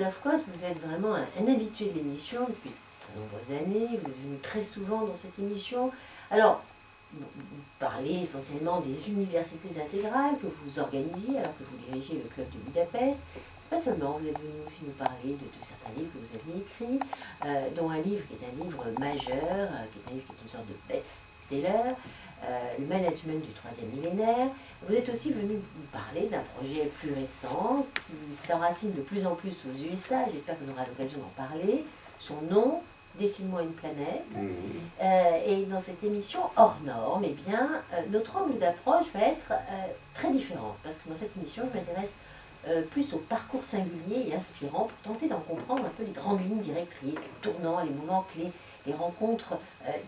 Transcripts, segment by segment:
Lafcois, vous êtes vraiment un habitué de l'émission depuis de très nombreuses années, vous êtes venu très souvent dans cette émission. Alors, vous parlez essentiellement des universités intégrales que vous organisiez alors que vous dirigez le club de Budapest. Pas seulement, vous êtes venu aussi nous parler de certains livres que vous aviez écrits, dont un livre qui est un livre majeur, qui est un livre qui est une sorte de best-seller, le management du troisième millénaire. Vous êtes aussi venu nous parler d'un projet plus récent qui s'enracine de plus en plus aux USA, j'espère qu'on aura l'occasion d'en parler. Son nom, Dessine-moi une planète. Et dans cette émission hors norme, eh bien, notre angle d'approche va être très différent, parce que dans cette émission, je m'intéresse plus au parcours singulier et inspirant pour tenter d'en comprendre un peu les grandes lignes directrices, les tournants, les moments clés, les rencontres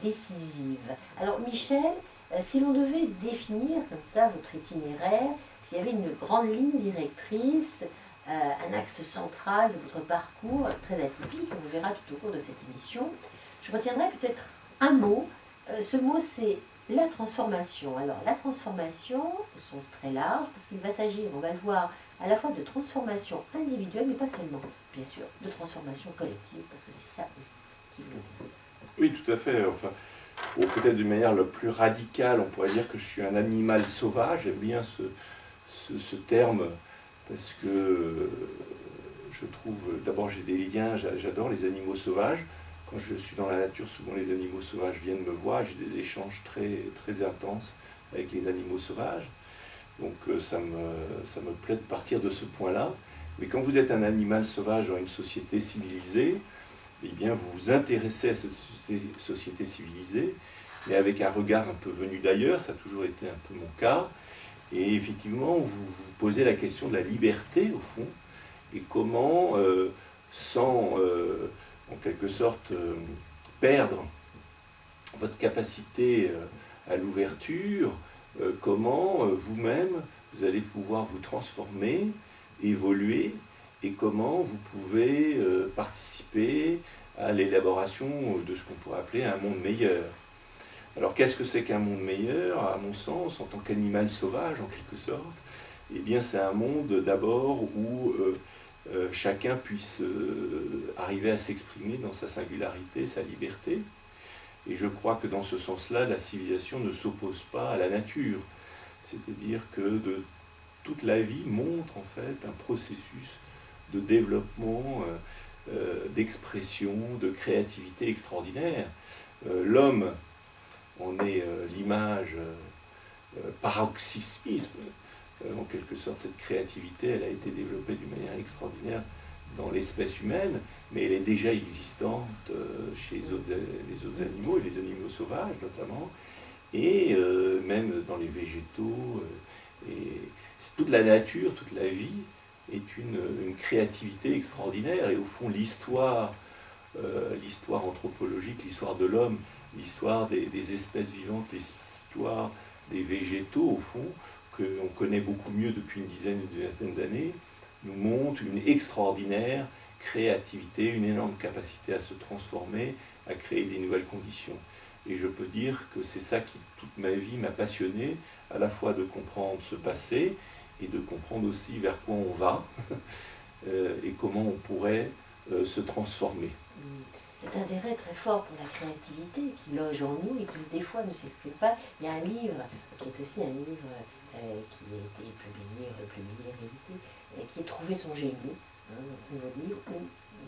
décisives. Alors Michel, si l'on devait définir comme ça votre itinéraire, s'il y avait une grande ligne directrice, un axe central de votre parcours très atypique, on verra tout au cours de cette émission, je retiendrai peut-être un mot. Ce mot, c'est la transformation. Alors la transformation, au sens très large, parce qu'il va s'agir, on va le voir, à la fois de transformation individuelle, mais pas seulement, bien sûr, de transformation collective, parce que c'est ça aussi qui vous intéresse. Oui, tout à fait. Enfin, ou peut-être d'une manière le plus radicale, on pourrait dire que je suis un animal sauvage. J'aime bien ce terme parce que je trouve, d'abord j'ai des liens, j'adore les animaux sauvages. Quand je suis dans la nature, souvent les animaux sauvages viennent me voir, j'ai des échanges très, très intenses avec les animaux sauvages. Donc ça me plaît de partir de ce point-là. Mais quand vous êtes un animal sauvage dans une société civilisée, eh bien vous vous intéressez à ces sociétés civilisées, mais avec un regard un peu venu d'ailleurs, ça a toujours été un peu mon cas. Et effectivement, vous vous posez la question de la liberté, au fond, et comment, sans, en quelque sorte, perdre votre capacité à l'ouverture, comment vous-même, vous allez pouvoir vous transformer, évoluer, et comment vous pouvez participer à l'élaboration de ce qu'on pourrait appeler un monde meilleur. Alors qu'est-ce que c'est qu'un monde meilleur, à mon sens, en tant qu'animal sauvage en quelque sorte? Eh bien c'est un monde d'abord où chacun puisse arriver à s'exprimer dans sa singularité, sa liberté. Et je crois que dans ce sens-là, la civilisation ne s'oppose pas à la nature. C'est-à-dire que toute la vie montre en fait un processus de développement, d'expression, de créativité extraordinaire. L'homme en est l'image paroxysmisme, en quelque sorte. Cette créativité, elle a été développée d'une manière extraordinaire dans l'espèce humaine, mais elle est déjà existante chez les autres animaux, et les animaux sauvages notamment, et même dans les végétaux. Et toute la nature, toute la vie est une créativité extraordinaire. Et au fond, l'histoire anthropologique, l'histoire de l'homme, l'histoire des espèces vivantes, l'histoire des végétaux, au fond, qu'on connaît beaucoup mieux depuis une vingtaine d'années, nous montre une extraordinaire créativité, une énorme capacité à se transformer, à créer des nouvelles conditions. Et je peux dire que c'est ça qui, toute ma vie, m'a passionné, à la fois de comprendre ce passé et de comprendre aussi vers quoi on va et comment on pourrait se transformer. Cet intérêt très fort pour la créativité qui loge en nous et qui des fois ne s'exprime pas. Il y a un livre qui est aussi un livre qui a été publié, réédité, et qui est Trouver son génie, un nouveau livre où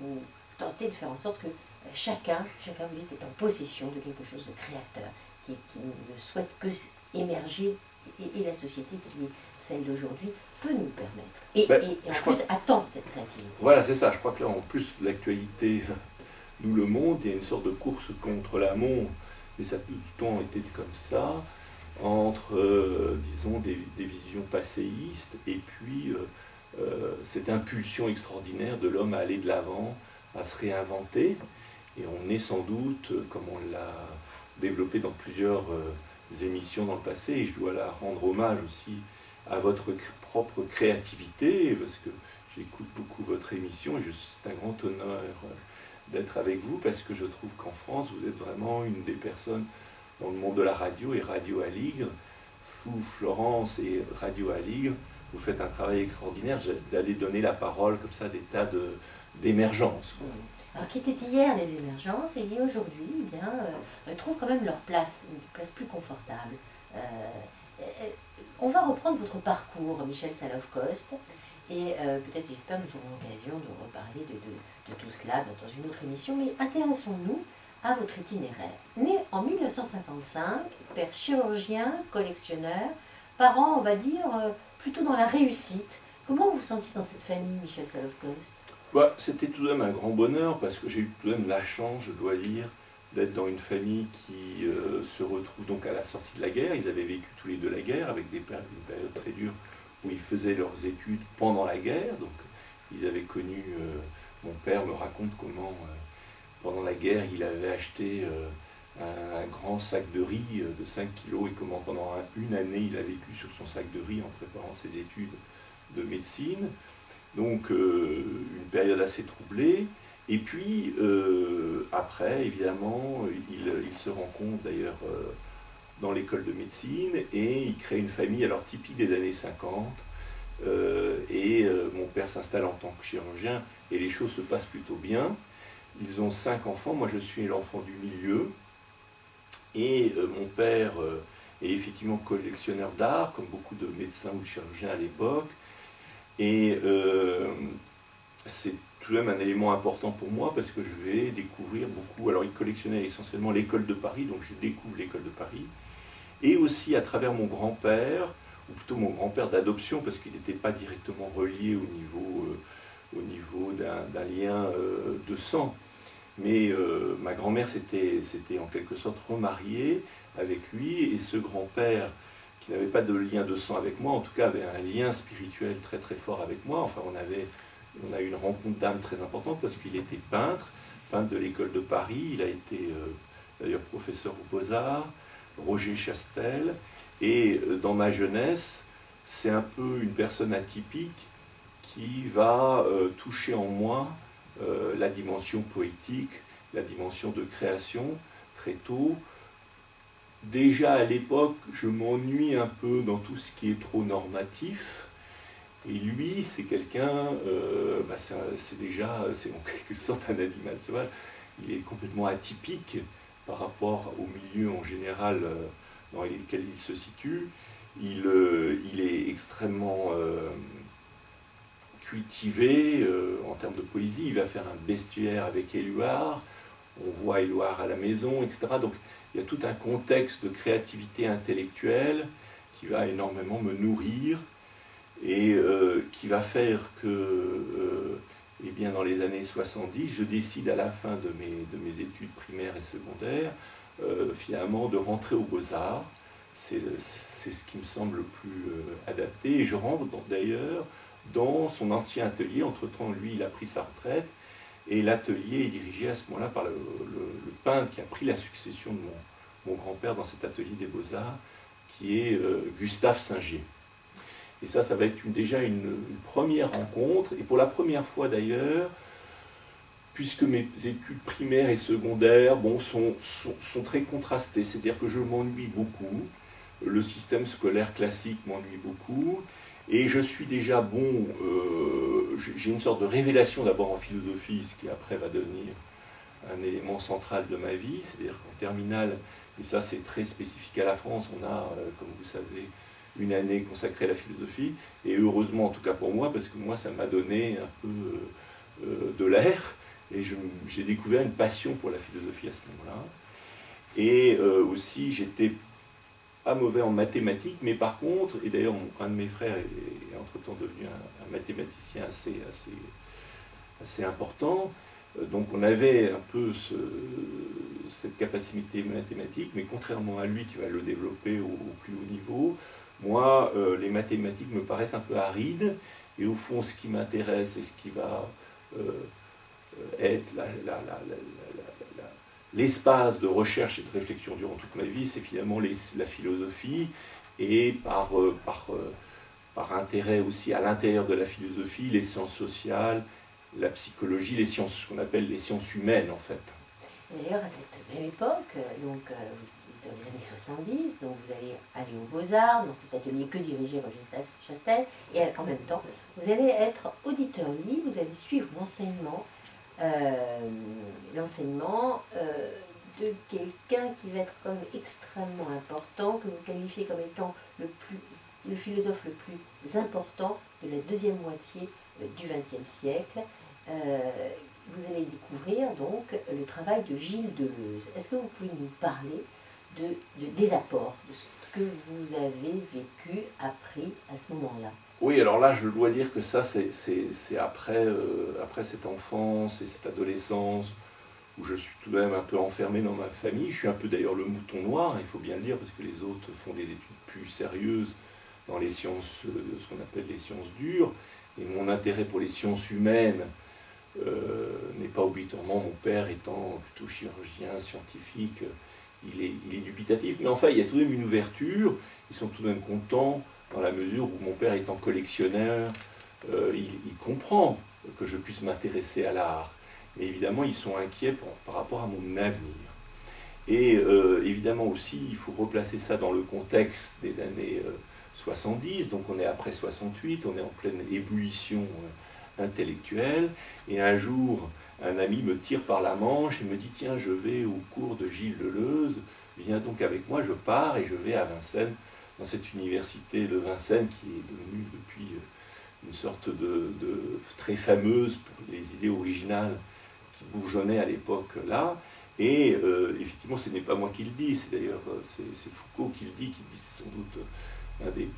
vous tentez de faire en sorte que chacun, vous dites, est en possession de quelque chose de créateur, qui ne souhaite que émerger, et la société qui est celle d'aujourd'hui peut nous permettre. Et en plus attendre cette créativité. Voilà, c'est ça. Je crois que là, en plus, l'actualité nous le montre. Il y a une sorte de course contre la montre, mais ça a tout le temps été comme ça, entre, disons, des visions passéistes et puis cette impulsion extraordinaire de l'homme à aller de l'avant, à se réinventer. Et on est sans doute, comme on l'a développé dans plusieurs émissions dans le passé, et je dois la rendre hommage aussi à votre propre créativité, parce que j'écoute beaucoup votre émission, et c'est un grand honneur d'être avec vous, parce que je trouve qu'en France, vous êtes vraiment une des personnes dans le monde de la radio, et Radio Aligre, vous, Florence et Radio Aligre, vous faites un travail extraordinaire d'aller donner la parole comme ça à des tas d'émergence. Alors, qui étaient hier les émergences et qui aujourd'hui eh bien, trouvent quand même leur place, une place plus confortable. On va reprendre votre parcours, Michel Salov-Coste, et peut-être, j'espère, nous aurons l'occasion de reparler de tout cela dans une autre émission, mais intéressons-nous à votre itinéraire. Né en 1955, père chirurgien, collectionneur, parents, on va dire, plutôt dans la réussite. Comment vous vous sentiez dans cette famille, Michel Salov-Coste? Bah, c'était tout de même un grand bonheur parce que j'ai eu tout de même la chance, je dois dire, d'être dans une famille qui se retrouve donc à la sortie de la guerre. Ils avaient vécu tous les deux la guerre avec une période très dure où ils faisaient leurs études pendant la guerre. Donc ils avaient connu, mon père me raconte comment pendant la guerre il avait acheté un grand sac de riz de 5 kilos et comment pendant une année il a vécu sur son sac de riz en préparant ses études de médecine. Donc une période assez troublée. Et puis après, évidemment, il se rend compte d'ailleurs dans l'école de médecine et il crée une famille alors typique des années 50. Mon père s'installe en tant que chirurgien et les choses se passent plutôt bien. Ils ont 5 enfants, moi je suis l'enfant du milieu. Et mon père est effectivement collectionneur d'art, comme beaucoup de médecins ou de chirurgiens à l'époque. Et c'est tout de même un élément important pour moi parce que je vais découvrir beaucoup. Alors, il collectionnait essentiellement l'école de Paris, donc je découvre l'école de Paris. Et aussi à travers mon grand-père, ou plutôt mon grand-père d'adoption, parce qu'il n'était pas directement relié au niveau d'un lien de sang. Mais ma grand-mère s'était en quelque sorte remariée avec lui, et ce grand-père, qui n'avait pas de lien de sang avec moi, en tout cas avait un lien spirituel très très fort avec moi. Enfin, on a eu une rencontre d'âme très importante parce qu'il était peintre de l'école de Paris. Il a été d'ailleurs professeur aux Beaux-Arts, Roger Chastel. Et dans ma jeunesse, c'est un peu une personne atypique qui va toucher en moi la dimension poétique, la dimension de création très tôt. Déjà à l'époque, je m'ennuie un peu dans tout ce qui est trop normatif. Et lui, c'est quelqu'un, c'est en quelque sorte un animal sauvage. Il est complètement atypique par rapport au milieu en général dans lequel il se situe. Il est extrêmement cultivé en termes de poésie. Il va faire un bestiaire avec Éluard. On voit Éluard à la maison, etc. Donc il y a tout un contexte de créativité intellectuelle qui va énormément me nourrir et qui va faire que, eh bien, dans les années 70, je décide à la fin de mes études primaires et secondaires, finalement, de rentrer aux Beaux-Arts. C'est ce qui me semble le plus adapté. Et je rentre d'ailleurs dans son ancien atelier. Entre-temps, lui, il a pris sa retraite. Et l'atelier est dirigé à ce moment-là par le peintre qui a pris la succession de mon grand-père dans cet atelier des Beaux-Arts, qui est Gustave Singer. Et ça va être déjà une première rencontre. Et pour la première fois d'ailleurs, puisque mes études primaires et secondaires sont très contrastées, c'est-à-dire que je m'ennuie beaucoup, le système scolaire classique m'ennuie beaucoup, et je suis déjà j'ai une sorte de révélation d'abord en philosophie, ce qui après va devenir un élément central de ma vie, c'est-à-dire qu'en terminale, et ça c'est très spécifique à la France, on a, comme vous savez, une année consacrée à la philosophie, et heureusement en tout cas pour moi, parce que moi ça m'a donné un peu de l'air, et j'ai découvert une passion pour la philosophie à ce moment-là. Et aussi j'étais pas mauvais en mathématiques, mais par contre, et d'ailleurs un de mes frères est entre-temps devenu un mathématicien assez important, donc on avait un peu cette capacité mathématique, mais contrairement à lui qui va le développer au plus haut niveau, moi, les mathématiques me paraissent un peu arides, et au fond, ce qui m'intéresse et ce qui va être l'espace de recherche et de réflexion durant toute ma vie, c'est finalement la philosophie, et par intérêt aussi à l'intérieur de la philosophie, les sciences sociales, la psychologie, les sciences, ce qu'on appelle les sciences humaines en fait. D'ailleurs, à cette même époque, donc, vous dans les années 70, donc vous allez aller aux Beaux-Arts, dans cet atelier que dirigeait Roger Chastel, et en même temps, vous allez être auditeur libre, vous allez suivre l'enseignement de quelqu'un qui va être quand même extrêmement important, que vous qualifiez comme étant le philosophe le plus important de la deuxième moitié du XXe siècle. Vous allez découvrir donc le travail de Gilles Deleuze. Est-ce que vous pouvez nous parler des apports, de ce que vous avez vécu, appris à ce moment-là? Oui, alors là, je dois dire que ça, c'est après, après cette enfance et cette adolescence, où je suis tout de même un peu enfermé dans ma famille. Je suis un peu d'ailleurs le mouton noir, il faut bien le dire, parce que les autres font des études plus sérieuses dans les sciences, ce qu'on appelle les sciences dures, et mon intérêt pour les sciences humaines n'est pas obligatoirement, mon père étant plutôt chirurgien, scientifique, il est dubitatif, mais enfin il y a tout de même une ouverture, ils sont tout de même contents, dans la mesure où mon père étant collectionneur, il comprend que je puisse m'intéresser à l'art, mais évidemment ils sont inquiets par rapport à mon avenir. Et évidemment aussi, il faut replacer ça dans le contexte des années 70, donc on est après 68, on est en pleine ébullition intellectuelle, et un jour, un ami me tire par la manche et me dit « Tiens, je vais au cours de Gilles Deleuze, viens donc avec moi, je pars et je vais à Vincennes, dans cette université de Vincennes qui est devenue depuis une sorte de très fameuse pour les idées originales qui bourgeonnaient à l'époque là. Et effectivement, ce n'est pas moi qui le dis, c'est d'ailleurs c'est Foucault qui le dit, c'est sans doute un des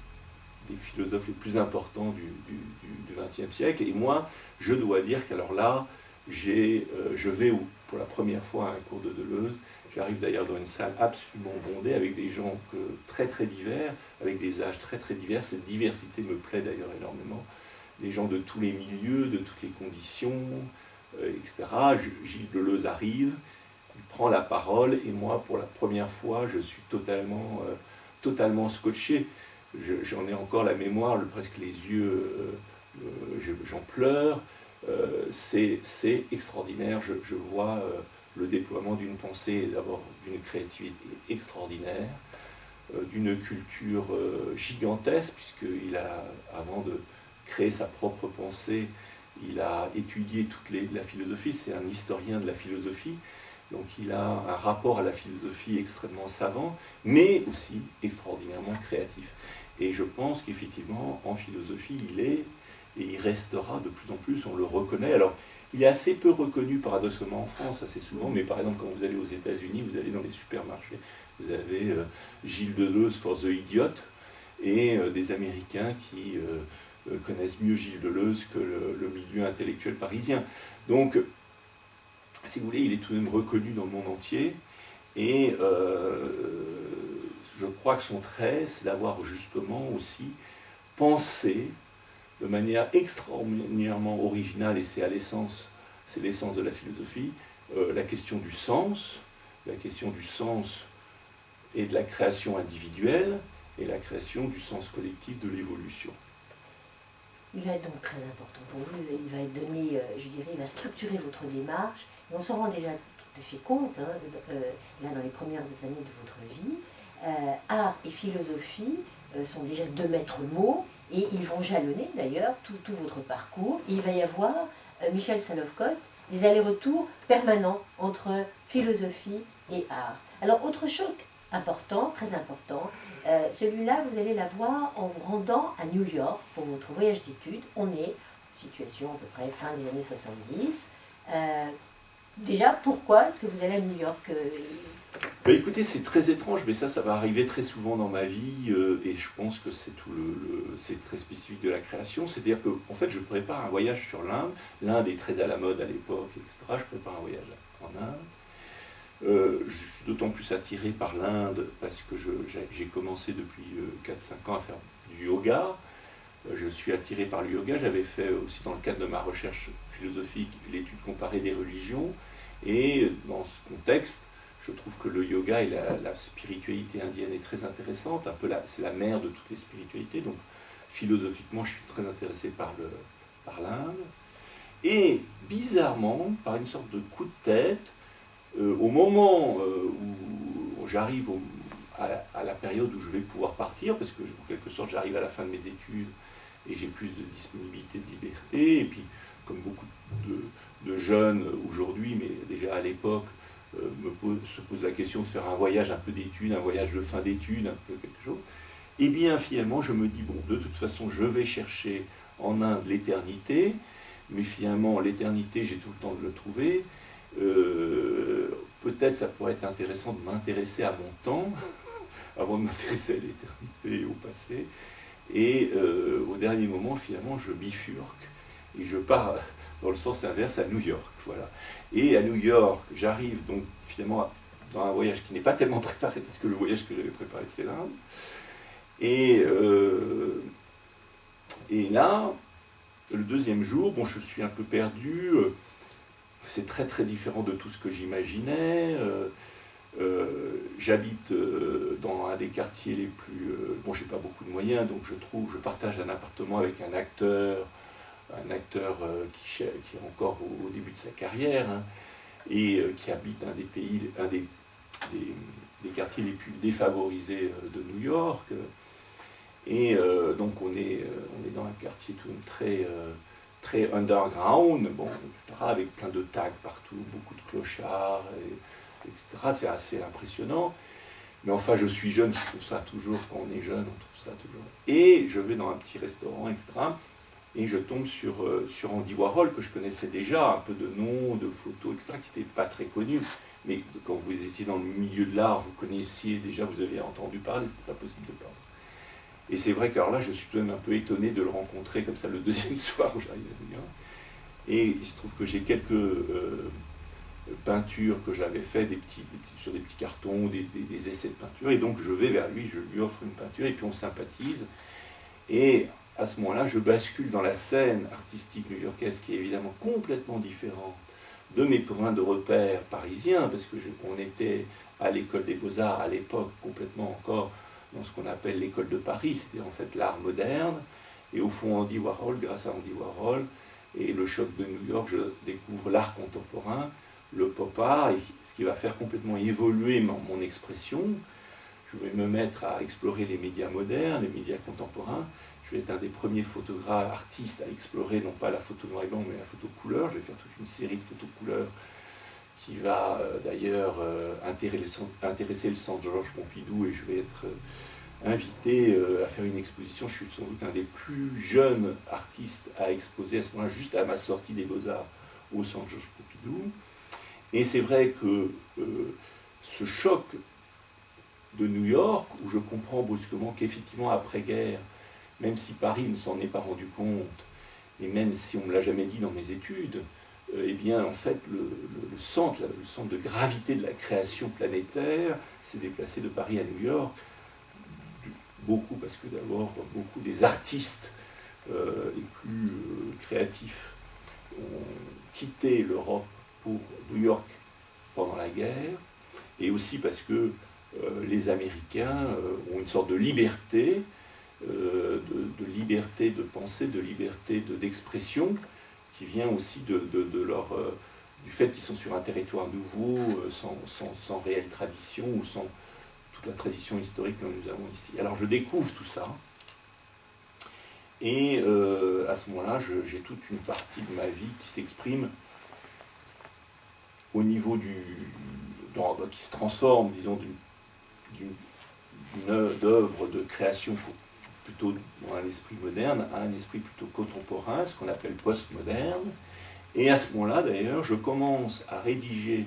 philosophes les plus importants du XXe siècle. Et moi, je dois dire qu'alors là, je vais pour la première fois à un cours de Deleuze. J'arrive d'ailleurs dans une salle absolument bondée avec des gens très très divers, avec des âges très très divers. Cette diversité me plaît d'ailleurs énormément. Des gens de tous les milieux, de toutes les conditions, etc. Gilles Deleuze arrive, il prend la parole et moi, pour la première fois, je suis totalement scotché. J'en ai encore la mémoire, presque les yeux, j'en pleure. C'est extraordinaire. Je vois le déploiement d'une pensée, d'abord d'une créativité extraordinaire, d'une culture gigantesque, puisqu'il a, avant de créer sa propre pensée, il a étudié toute la philosophie, c'est un historien de la philosophie, donc il a un rapport à la philosophie extrêmement savant, mais aussi extraordinairement créatif. Et je pense qu'effectivement, en philosophie, il est, et il restera de plus en plus, on le reconnaît. Alors, il est assez peu reconnu paradoxalement en France, assez souvent, mais par exemple, quand vous allez aux États-Unis, vous allez dans les supermarchés, vous avez Gilles Deleuze for the Idiot, et des Américains qui connaissent mieux Gilles Deleuze que le milieu intellectuel parisien. Donc, si vous voulez, il est tout de même reconnu dans le monde entier, et je crois que son trait, c'est d'avoir justement aussi pensé de manière extraordinairement originale, et c'est l'essence de la philosophie, la question du sens et de la création individuelle, et la création du sens collectif de l'évolution. Il va être donc très important pour vous, il va donner, je dirais, il va structurer votre démarche, et on s'en rend déjà tout à fait compte, là dans les premières années de votre vie. Art et philosophie sont déjà deux maîtres mots, et ils vont jalonner d'ailleurs tout votre parcours. Il va y avoir, Michel Salov-Kost, des allers-retours permanents entre philosophie et art. Alors, autre choc important, très important, celui-là, vous allez l'avoir en vous rendant à New York pour votre voyage d'études. On est, situation à peu près fin des années 70. Déjà, pourquoi est-ce que vous allez à New York Ben écoutez, c'est très étrange, mais ça va arriver très souvent dans ma vie, et je pense que c'est c'est très spécifique de la création. C'est-à-dire que, en fait, je prépare un voyage sur l'Inde. L'Inde est très à la mode à l'époque, etc. Je prépare un voyage en Inde. Je suis d'autant plus attiré par l'Inde parce que j'ai commencé depuis 4-5 ans à faire du yoga. Je suis attiré par le yoga. J'avais fait aussi, dans le cadre de ma recherche philosophique, l'étude comparée des religions. Et dans ce contexte, je trouve que le yoga et la spiritualité indienne est très intéressante. C'est la mère de toutes les spiritualités. Donc, philosophiquement, je suis très intéressé par l'Inde. Et bizarrement, par une sorte de coup de tête, au moment où j'arrive à la période où je vais pouvoir partir, parce que en quelque sorte j'arrive à la fin de mes études et j'ai plus de disponibilité, de liberté, et puis comme beaucoup de jeunes aujourd'hui, mais déjà à l'époque, se pose la question de faire un voyage un peu d'études, un voyage de fin d'études, un peu quelque chose. Et bien finalement je me dis, bon, de toute façon je vais chercher en Inde l'éternité, mais finalement l'éternité j'ai tout le temps de le trouver. Peut-être ça pourrait être intéressant de m'intéresser à mon temps, avant de m'intéresser à l'éternité et au passé. Et au dernier moment, finalement, je bifurque et je pars dans le sens inverse à New York. Voilà. Et à New York, j'arrive donc finalement dans un voyage qui n'est pas tellement préparé, parce que le voyage que j'avais préparé, c'est l'Inde. Et là, le deuxième jour, bon, je suis un peu perdu. C'est très très différent de tout ce que j'imaginais. J'habite dans un des quartiers les plus... bon, j'ai pas beaucoup de moyens, donc je partage un appartement avec un acteur qui est encore au début de sa carrière, hein, et qui habite un des quartiers les plus défavorisés de New York. Et donc on est dans un quartier tout très, très underground, bon, etc., avec plein de tags partout, beaucoup de clochards, etc. C'est assez impressionnant. Mais enfin, je suis jeune, je trouve ça toujours, quand on est jeune, on trouve ça toujours. Et je vais dans un petit restaurant, etc. Et je tombe sur Andy Warhol, que je connaissais déjà, un peu de nom, de photos, etc., qui n'était pas très connu. Mais quand vous étiez dans le milieu de l'art, vous connaissiez déjà, vous avez entendu parler, c'était pas possible de parler. Et c'est vrai que alors là, je suis tout de même un peu étonné de le rencontrer comme ça le deuxième soir où j'arrive à New York. Et il se trouve que j'ai quelques peintures que j'avais fait sur des petits cartons, des essais de peinture. Et donc je vais vers lui, je lui offre une peinture et puis on sympathise. Et à ce moment-là, je bascule dans la scène artistique new-yorkaise qui est évidemment complètement différente de mes points de repère parisiens, parce qu'on était à l'école des Beaux-Arts à l'époque complètement encore dans ce qu'on appelle l'école de Paris, c'était en fait l'art moderne, et au fond Andy Warhol, grâce à Andy Warhol, et le choc de New York, je découvre l'art contemporain, le pop art, et ce qui va faire complètement évoluer mon expression. Je vais me mettre à explorer les médias modernes, les médias contemporains. Je vais être un des premiers photographes, artistes à explorer non pas la photo noir et blanc, mais la photo couleur. Je vais faire toute une série de photos couleurs qui va d'ailleurs intéresser le centre Georges Pompidou, et je vais être invité à faire une exposition. Je suis sans doute un des plus jeunes artistes à exposer à ce moment-là, juste à ma sortie des Beaux-Arts au centre Georges Pompidou. Et c'est vrai que ce choc de New York, où je comprends brusquement qu'effectivement après-guerre, même si Paris ne s'en est pas rendu compte, et même si on ne me l'a jamais dit dans mes études, eh bien, en fait, le centre de gravité de la création planétaire s'est déplacé de Paris à New York. Beaucoup, parce que d'abord, beaucoup des artistes les plus créatifs ont quitté l'Europe pour New York pendant la guerre, et aussi parce que les Américains ont une sorte de liberté, de liberté de pensée, de liberté d'expression, qui vient aussi du fait qu'ils sont sur un territoire nouveau, sans réelle tradition, ou sans toute la tradition historique que nous avons ici. Alors je découvre tout ça, et à ce moment-là, j'ai toute une partie de ma vie qui s'exprime au niveau qui se transforme, disons, d'une œuvre de création plutôt dans un esprit moderne à un esprit plutôt contemporain, ce qu'on appelle postmoderne. Et à ce moment-là, d'ailleurs, je commence à rédiger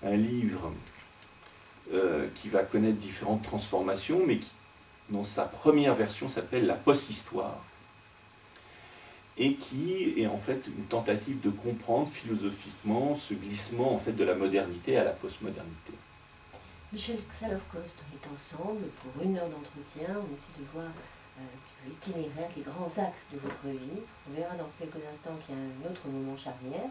un livre qui va connaître différentes transformations, mais qui, dans sa première version, s'appelle La post-histoire, et qui est en fait une tentative de comprendre philosophiquement ce glissement en fait de la modernité à la postmodernité. Michel Xalov-Coste, on est ensemble pour une heure d'entretien. On essaie de voir l'itinéraire, les grands axes de votre vie. On verra dans quelques instants qu'il y a un autre moment charnière.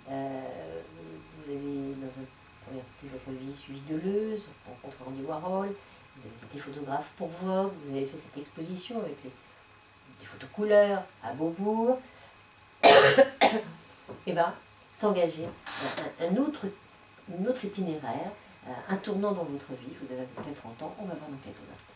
Vous avez, dans un première partie de votre vie, suivi Deleuze, rencontré Andy Warhol, vous avez été photographe pour Vogue, vous avez fait cette exposition avec des photos couleurs à Beaubourg. Et bien, s'engager un autre itinéraire un tournant dans votre vie. Vous avez à peu près 30 ans, on va voir dans quelques instants.